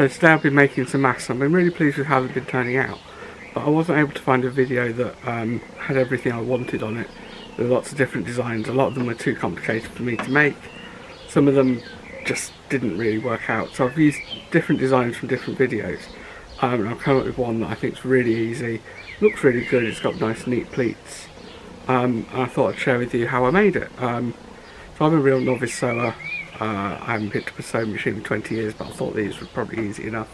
So today I've been making some masks. I've been really pleased with how they've been turning out, but I wasn't able to find a video that had everything I wanted on it. There were lots of different designs. A lot of them were too complicated for me to make. Some of them just didn't really work out. So I've used different designs from different videos, and I've come up with one that I think is really easy, looks really good. It's got nice neat pleats, and I thought I'd share with you how I made it. So I'm a real novice sewer. I haven't picked up a sewing machine in 20 years, but I thought these were probably easy enough.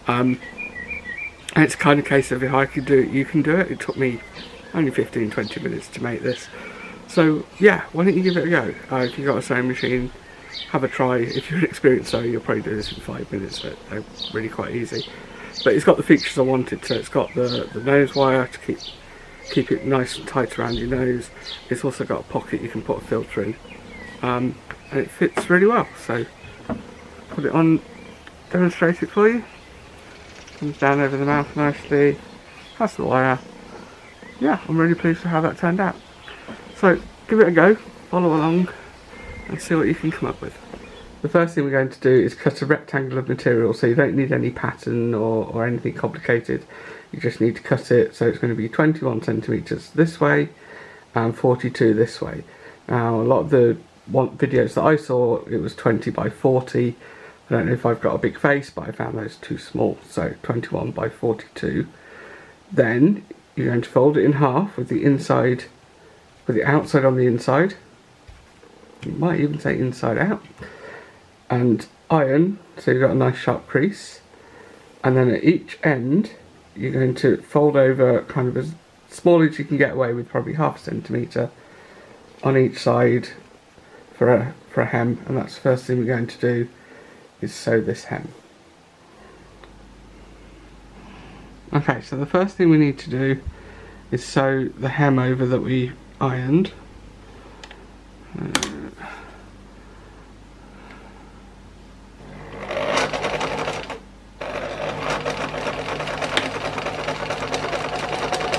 And it's the kind of case of if I can do it, you can do it. It took me only 15-20 minutes to make this. So yeah, why don't you give it a go? If you've got a sewing machine, have a try. If you're an experienced sewer, you'll probably do this in 5 minutes. They're really quite easy. But it's got the features I wanted. So it's got the nose wire to keep it nice and tight around your nose. It's also got a pocket you can put a filter in. And it fits really well, so put it on, demonstrate it for you. Comes down over the mouth nicely, has the wire. Yeah, I'm really pleased with how that turned out. So give it a go, follow along and see what you can come up with. The first thing we're going to do is cut a rectangle of material, so you don't need any pattern or anything complicated. You just need to cut it, so it's going to be 21 centimetres this way and 42 this way. Now a lot of the videos that I saw, it was 20 by 40. I don't know if I've got a big face, but I found those too small, so 21 by 42. Then you're going to fold it in half with the inside, with the outside on the inside. You might even say inside out. And iron, so you've got a nice sharp crease. And then at each end, you're going to fold over kind of as small as you can get away with, probably ½ centimetre on each side for a hem, and that's the first thing we're going to do, is sew this hem. Okay, so the first thing we need to do is sew the hem over that we ironed.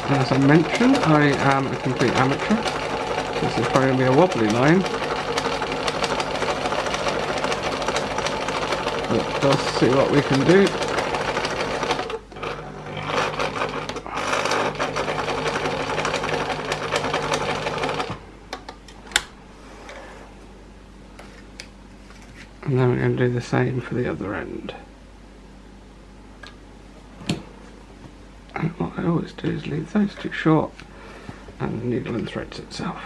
As I mentioned, I am a complete amateur. This is probably going to be a wobbly line. But let's see what we can do. And then we're going to do the same for the other end. And what I always do is leave those too short and the needle and threads itself.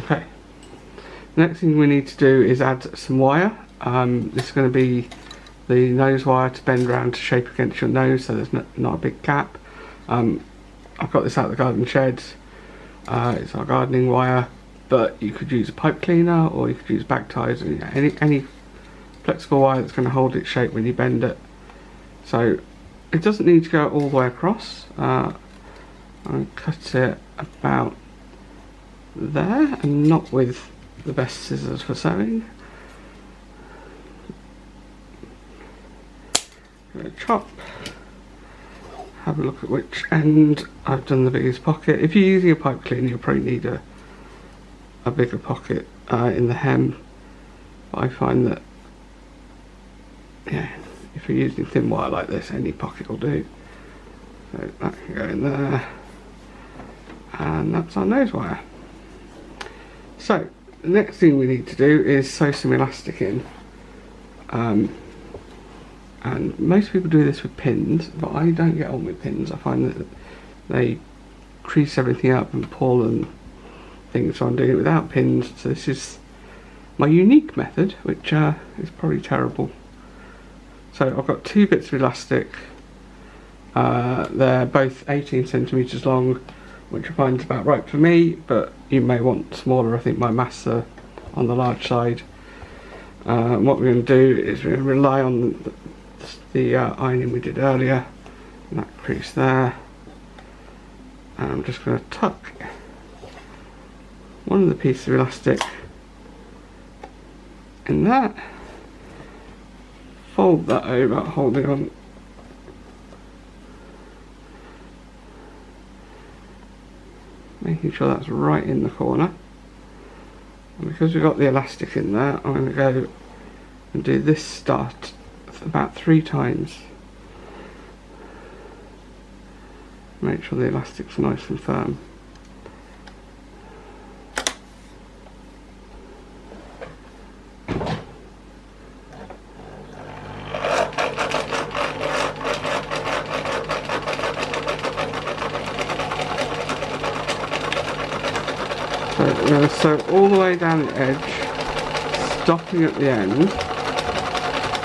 Okay, next thing we need to do is add some wire. This is going to be the nose wire to bend around to shape against your nose, so there's not a big gap. I've got this out of the garden shed. It's our gardening wire, but you could use a pipe cleaner or you could use back ties, any flexible wire that's going to hold its shape when you bend it. So it doesn't need to go all the way across. I'll cut it about there, and not with the best scissors for sewing. Chop, have a look at which end I've done the biggest pocket. If you're using a pipe cleaner, you'll probably need a bigger pocket in the hem, but I find that, yeah, if you're using thin wire like this, any pocket will do. So that can go in there, and that's our nose wire. So the next thing we need to do is sew some elastic in, and most people do this with pins, but I don't get on with pins. I find that they crease everything up and pull and things, so I'm doing it without pins. So this is my unique method, which is probably terrible So I've got two bits of elastic. They're both 18 centimetres long, which I find is about right for me, but you may want smaller. I think my maths are on the large side. What we're going to do is we're going to rely on the ironing we did earlier, and that crease there. And I'm just going to tuck one of the pieces of elastic in there, fold that over, holding on making sure that's right in the corner. And because we've got the elastic in there, I'm going to go and do this start about 3 times. Make sure the elastic's nice and firm. So we're going to sew all the way down the edge, stopping at the end.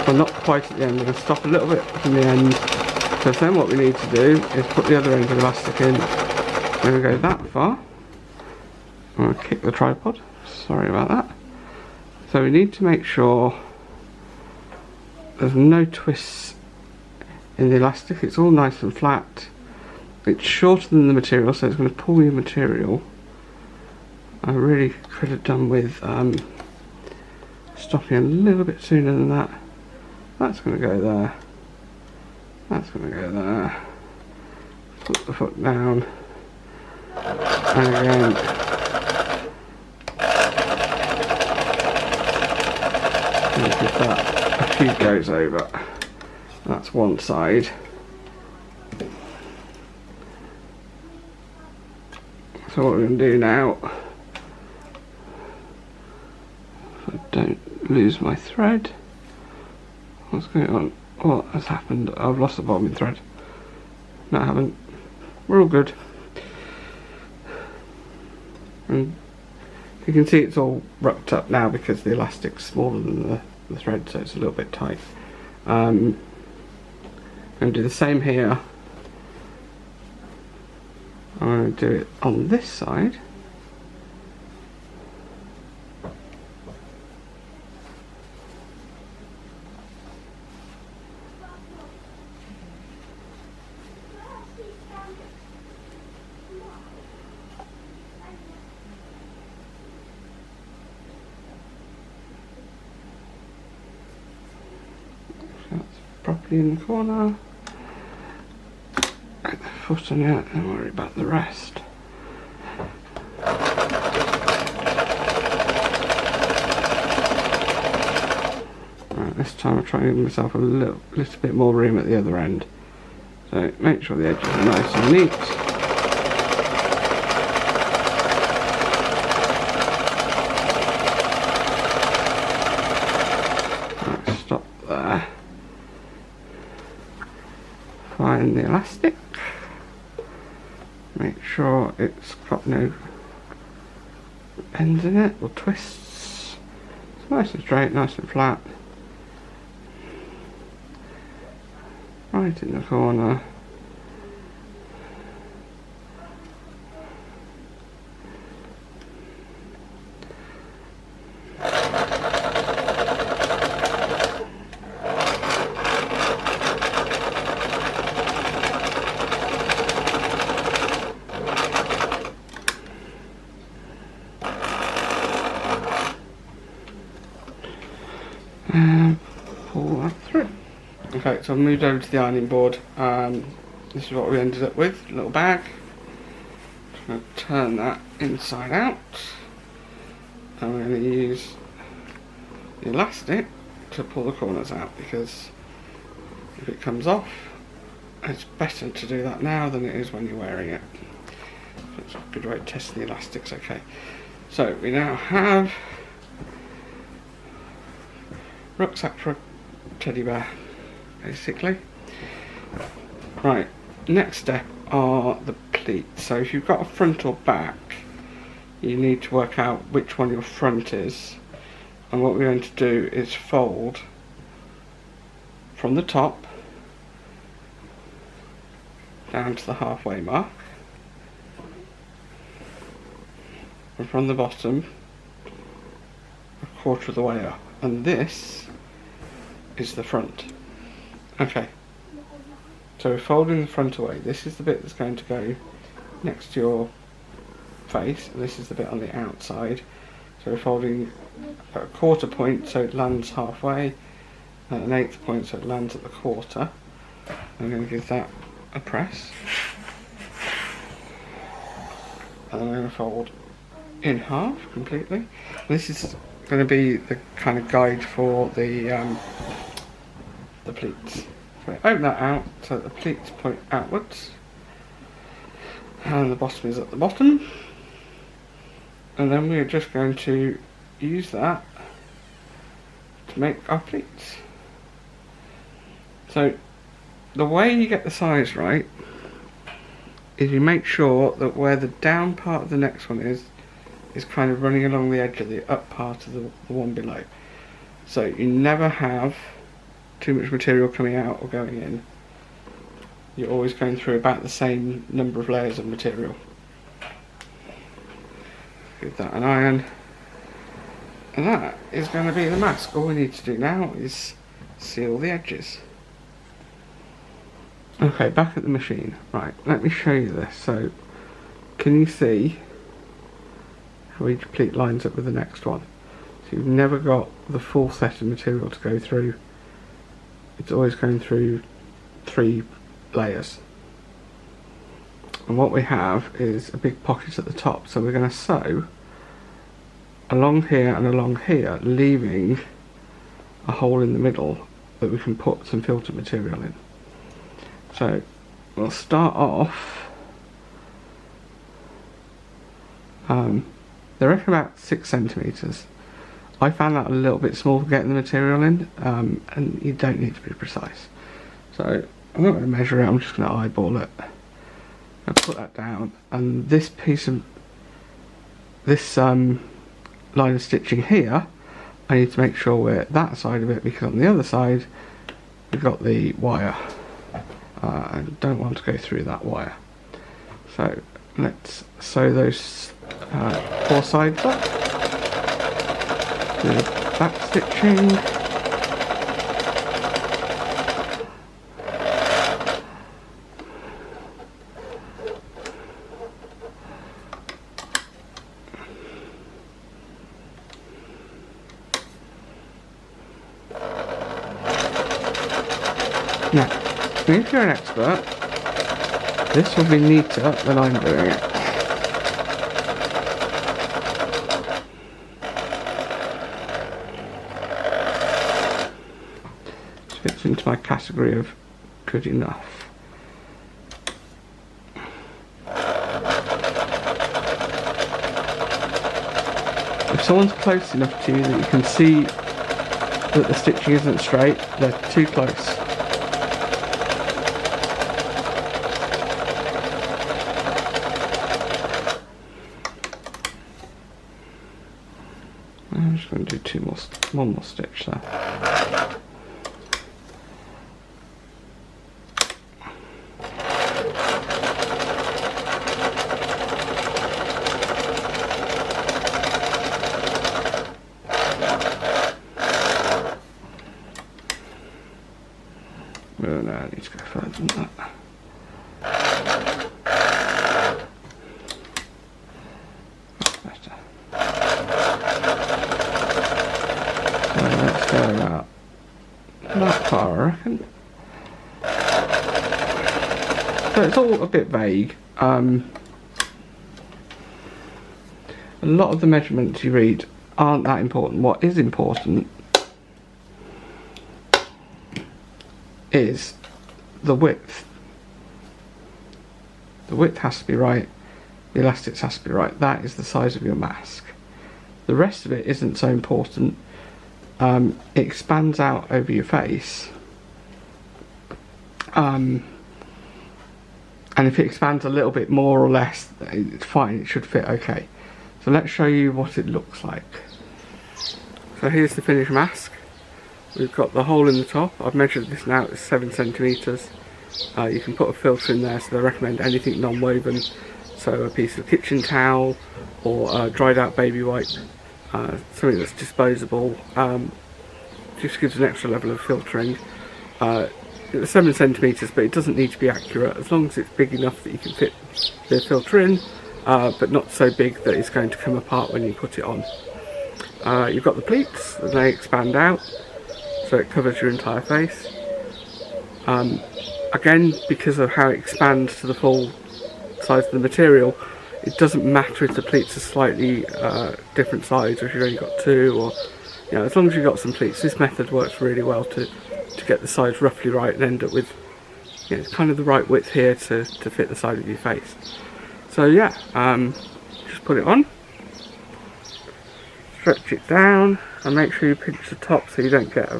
Well, not quite at the end, we're going to stop a little bit from the end, because then what we need to do is put the other end of the elastic in. We're going to go that far. I'm going to kick the tripod, sorry about that. So we need to make sure there's no twists in the elastic, it's all nice and flat. It's shorter than the material, so it's going to pull your material. I really could have done with stopping a little bit sooner than that. That's going to go there. That's going to go there. Put the foot down. And again. And give that a few goes over. That's one side. So what we're going to do now, so I don't lose my thread. What's going on? What has happened? I've lost the bobbin thread. No, I haven't. We're all good. And you can see it's all rucked up now because the elastic's smaller than the thread, so it's a little bit tight. I'm going to do the same here. I'm going to do it on this side. That's properly in the corner. Get the foot on it, don't worry about the rest. Right, this time I'm trying to give myself a little bit more room at the other end. So make sure the edges are nice and neat. Right, stop there. Find the elastic. Make sure it's got no ends in it or twists. It's nice and straight, nice and flat. Right in the corner. And pull that through. Okay, so I've moved over to the ironing board. This is what we ended up with, a little bag. I'm going to turn that inside out. And we're going to use the elastic to pull the corners out, because if it comes off, it's better to do that now than it is when you're wearing it. So it's a good way of testing the elastics. Okay, so we now have rucksack for a teddy bear, basically. Right, next step are the pleats. So if you've got a front or back, you need to work out which one your front is, and what we're going to do is fold from the top down to the halfway mark, and from the bottom a quarter of the way up, and this is the front. Okay, so we're folding the front away. This is the bit that's going to go next to your face, and this is the bit on the outside. So we're folding at a quarter point so it lands halfway, at an eighth point so it lands at the quarter. I'm going to give that a press, and I'm going to fold in half completely. This is going to be the kind of guide for the pleats. So I open that out so that the pleats point outwards, and the bottom is at the bottom, and then we're just going to use that to make our pleats. So the way you get the size right is you make sure that where the down part of the next one is kind of running along the edge of the up part of the one below. So you never have too much material coming out or going in. You're always going through about the same number of layers of material. Give that an iron, and that is going to be the mask. All we need to do now is seal the edges. Okay, back at the machine. Right, let me show you this. So, can you see how each pleat lines up with the next one? So you've never got the full set of material to go through. It's always going through 3 layers. And what we have is a big pocket at the top, so we're going to sew along here and along here, leaving a hole in the middle that we can put some filter material in. So we'll start off, they reckon about 6 centimetres. I found that a little bit small for getting the material in, and you don't need to be precise. So I'm not going to measure it, I'm just going to eyeball it. I'll put that down, and this piece of this line of stitching here, I need to make sure we're that side of it, because on the other side we've got the wire. I don't want to go through that wire. So let's sew those 4 sides up. Do the back stitching. Now, if you're an expert, this will be neater than I'm doing it. Fits into my category of good enough. If someone's close enough to you that you can see that the stitching isn't straight, they're too close. I'm just going to do one more stitch there. Oh no, I need to go further than that. That's better. Let's go about that far, I reckon. So it's all a bit vague. A lot of the measurements you read aren't that important. What is important is the width. The width has to be right, the elastics has to be right. That is the size of your mask. The rest of it isn't so important. It expands out over your face, and if it expands a little bit more or less, it's fine, it should fit okay. So let's show you what it looks like. So here's the finished mask. We've got the hole in the top. I've measured this now, it's 7 centimetres. You can put a filter in there, so they recommend anything non-woven, so a piece of kitchen towel or a dried out baby wipe, something that's disposable. Just gives an extra level of filtering. It's 7 centimetres, but it doesn't need to be accurate, as long as it's big enough that you can fit the filter in, but not so big that it's going to come apart when you put it on. You've got the pleats, and they expand out, so it covers your entire face. Again, because of how it expands to the full size of the material, it doesn't matter if the pleats are slightly different size, or if you've only got 2, or as long as you've got some pleats. This method works really well to get the size roughly right and end up with kind of the right width here to fit the side of your face. So yeah, just put it on, stretch it down, and make sure you pinch the top so you don't get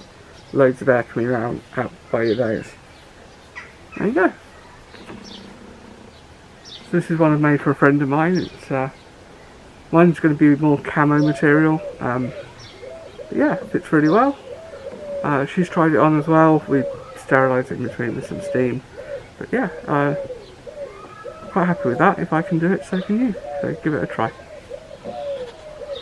loads of air coming out by your layers. There you go. So this is one I've made for a friend of mine. It's mine's going to be more camo material. But yeah, it fits really well. She's tried it on as well. We sterilised it in between with some steam. But yeah, quite happy with that. If I can do it, so can you. So give it a try.